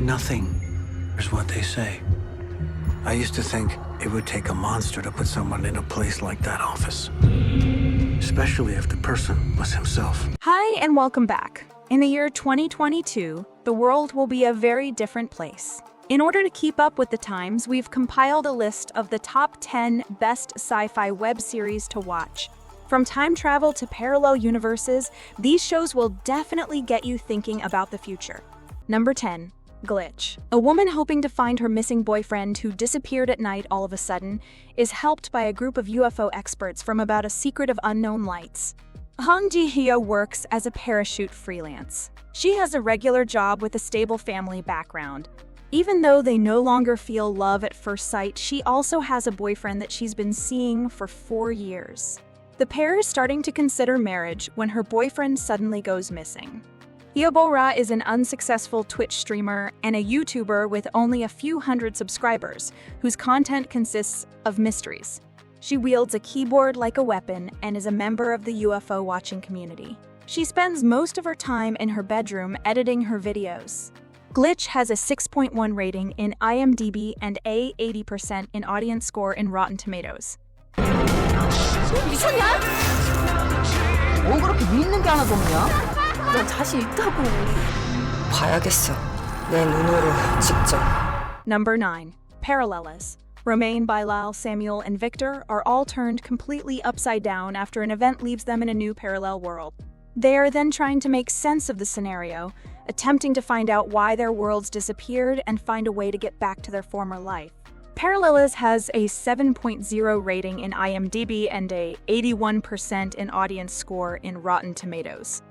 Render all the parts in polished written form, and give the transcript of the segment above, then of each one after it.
Nothing is what they say. I used to think it would take a monster to put someone in a place like that office. Especially if the person was himself. Hi, and welcome back. In the year 2022, the world will be a very different place. In order to keep up with the times, we've compiled a list of the top 10 best sci-fi web series to watch. From time travel to parallel universes, these shows will definitely get you thinking about the future. Number 10. Glitch. A woman hoping to find her missing boyfriend who disappeared at night all of a sudden is helped by a group of UFO experts from about a secret of unknown lights. Hong Ji-hyo works as a parachute freelance. She has a regular job with a stable family background. Even though they no longer feel love at first sight, she also has a boyfriend that she's been seeing for 4 years. The pair is starting to consider marriage when her boyfriend suddenly goes missing. Hyobora is an unsuccessful Twitch streamer and a YouTuber with only a few hundred subscribers, whose content consists of mysteries. She wields a keyboard like a weapon and is a member of the UFO watching community. She spends most of her time in her bedroom editing her videos. Glitch has a 6.1 rating in IMDb and a 80% in audience score in Rotten Tomatoes. 미쳤냐? 뭐 그렇게 믿는 게 하나도 없냐? 넌 자신 있다고. 봐야겠어. 내 눈으로 직접. Number 9. Parallelas. Romain, Bilal, Samuel, and Victor are all turned completely upside down after an event leaves them in a new parallel world. They are then trying to make sense of the scenario, attempting to find out why their worlds disappeared and find a way to get back to their former life. Parallelas has a 7.0 rating in IMDb and a 81% in audience score in Rotten Tomatoes.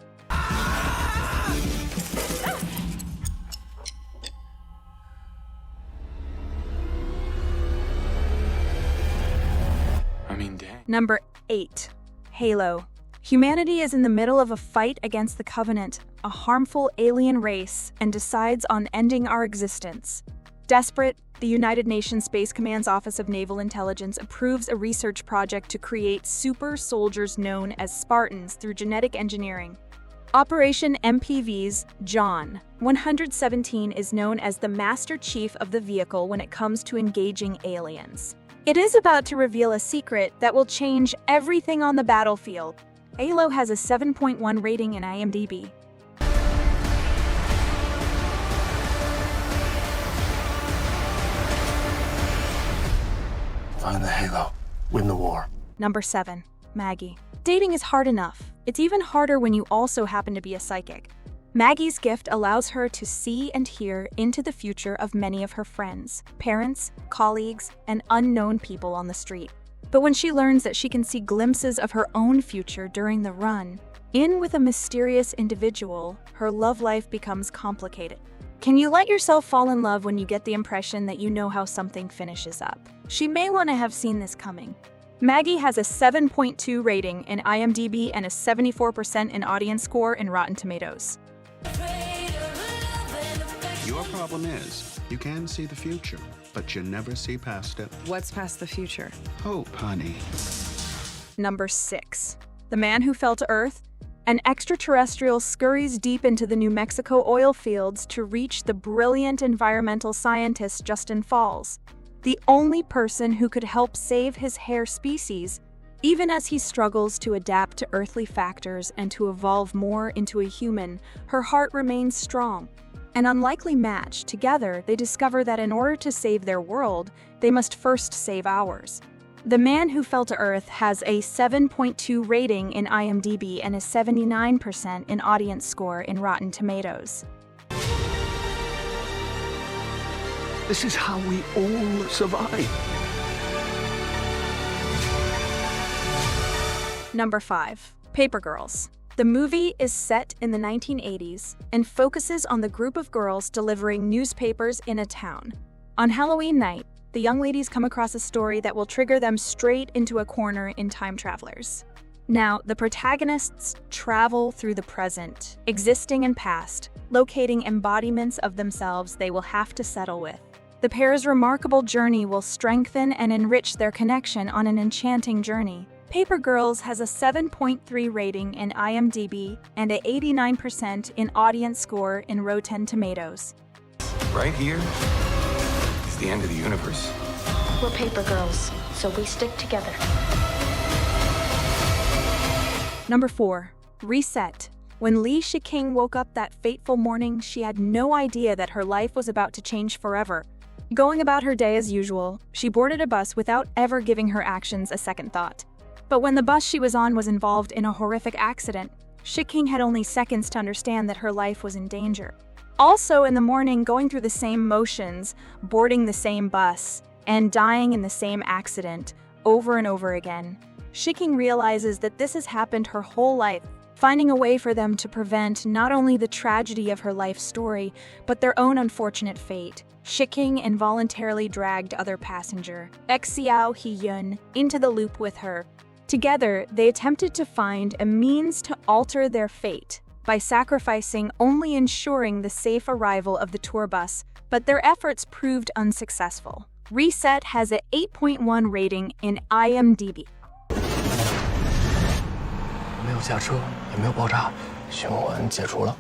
Number 8. Halo. Humanity is in the middle of a fight against the Covenant, a harmful alien race, and decides on ending our existence. Desperate, the United Nations Space Command's Office of Naval Intelligence approves a research project to create super soldiers known as Spartans through genetic engineering. Operation MPV's John 117 is known as the Master Chief of the vehicle when it comes to engaging aliens. It is about to reveal a secret that will change everything on the battlefield. Halo has a 7.1 rating in IMDb. Find the Halo. Win the war. Number 7. Maggie. Dating is hard enough. It's even harder when you also happen to be a psychic. Maggie's gift allows her to see and hear into the future of many of her friends, parents, colleagues, and unknown people on the street. But when she learns that she can see glimpses of her own future during the run, in with a mysterious individual, her love life becomes complicated. Can you let yourself fall in love when you get the impression that you know how something finishes up? She may want to have seen this coming. Maggie has a 7.2 rating in IMDb and a 74% in audience score in Rotten Tomatoes. Your problem is, you can see the future, but you never see past it. What's past the future? Hope, honey. Number 6. The Man Who Fell to Earth. An extraterrestrial scurries deep into the New Mexico oil fields to reach the brilliant environmental scientist Justin Falls, the only person who could help save his hare species. Even as he struggles to adapt to earthly factors and to evolve more into a human, her heart remains strong. An unlikely match, together they discover that in order to save their world, they must first save ours. The Man Who Fell to Earth has a 7.2 rating in IMDb and a 79% in audience score in Rotten Tomatoes. This is how we all survive. Number 5. Paper Girls. The movie is set in the 1980s and focuses on the group of girls delivering newspapers in a town. On Halloween night, the young ladies come across a story that will trigger them straight into a corner in Time Travelers. Now, the protagonists travel through the present, existing and past, locating embodiments of themselves they will have to settle with. The pair's remarkable journey will strengthen and enrich their connection on an enchanting journey. Paper Girls has a 7.3 rating in IMDb and an 89% in audience score in Rotten Tomatoes. Right here is the end of the universe. We're paper girls, so we stick together. Number 4. Reset. When Li Shiqing woke up that fateful morning, she had no idea that her life was about to change forever. Going about her day as usual, she boarded a bus without ever giving her actions a second thought. But when the bus she was on was involved in a horrific accident, Shiqing had only seconds to understand that her life was in danger. Also in the morning, going through the same motions, boarding the same bus, and dying in the same accident over and over again, Shiqing realizes that this has happened her whole life, finding a way for them to prevent not only the tragedy of her life story, but their own unfortunate fate. Shiqing involuntarily dragged other passenger, Xiao Hiyun, into the loop with her. Together, they attempted to find a means to alter their fate by sacrificing only ensuring the safe arrival of the tour bus, but their efforts proved unsuccessful. Reset has an 8.1 rating in IMDb. 没有驾车，也没有爆炸，循环解除了。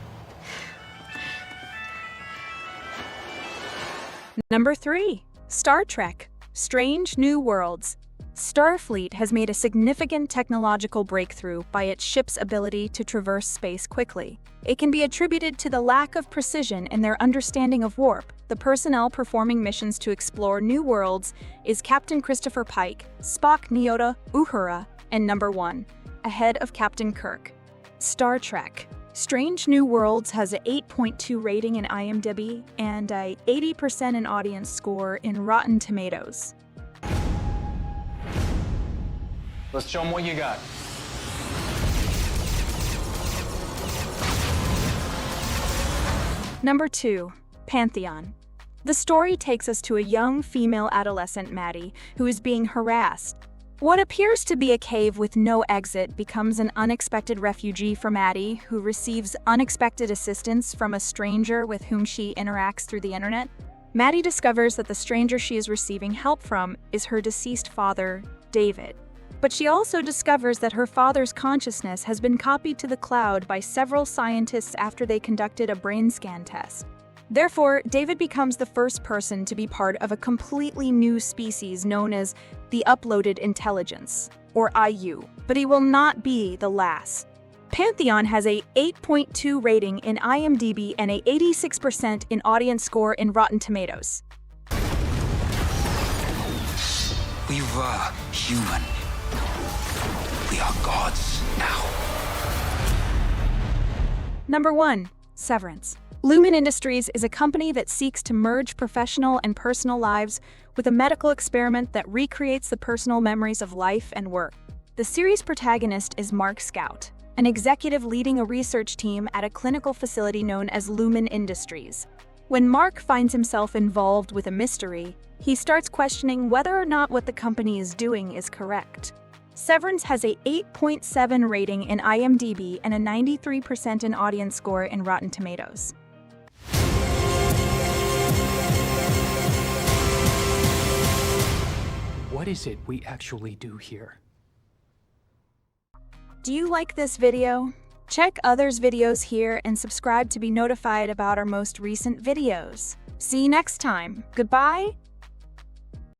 Number 3. Star Trek: Strange New Worlds. Starfleet has made a significant technological breakthrough by its ship's ability to traverse space quickly. It can be attributed to the lack of precision in their understanding of warp. The personnel performing missions to explore new worlds is Captain Christopher Pike, Spock Nyota Uhura, and Number 1, ahead of Captain Kirk. Star Trek: Strange New Worlds has an 8.2 rating in IMDb and a 80% in audience score in Rotten Tomatoes. Let's show them what you got. Number 2. Pantheon. The story takes us to a young female adolescent, Maddie, who is being harassed. What appears to be a cave with no exit becomes an unexpected refugee for Maddie, who receives unexpected assistance from a stranger with whom she interacts through the internet. Maddie discovers that the stranger she is receiving help from is her deceased father, David. But she also discovers that her father's consciousness has been copied to the cloud by several scientists after they conducted a brain scan test. Therefore, David becomes the first person to be part of a completely new species known as the Uploaded Intelligence, or IU, but he will not be the last. Pantheon has a 8.2 rating in IMDb and a 86% in audience score in Rotten Tomatoes. We were human. We are gods now. Number 1. Severance. Lumen Industries is a company that seeks to merge professional and personal lives with a medical experiment that recreates the personal memories of life and work. The series protagonist is Mark Scout, an executive leading a research team at a clinical facility known as Lumen Industries. When Mark finds himself involved with a mystery, he starts questioning whether or not what the company is doing is correct. Severance has a 8.7 rating in IMDb and a 93% in audience score in Rotten Tomatoes. What is it we actually do here? Do you like this video? Check others' videos here and subscribe to be notified about our most recent videos. See you next time. Goodbye.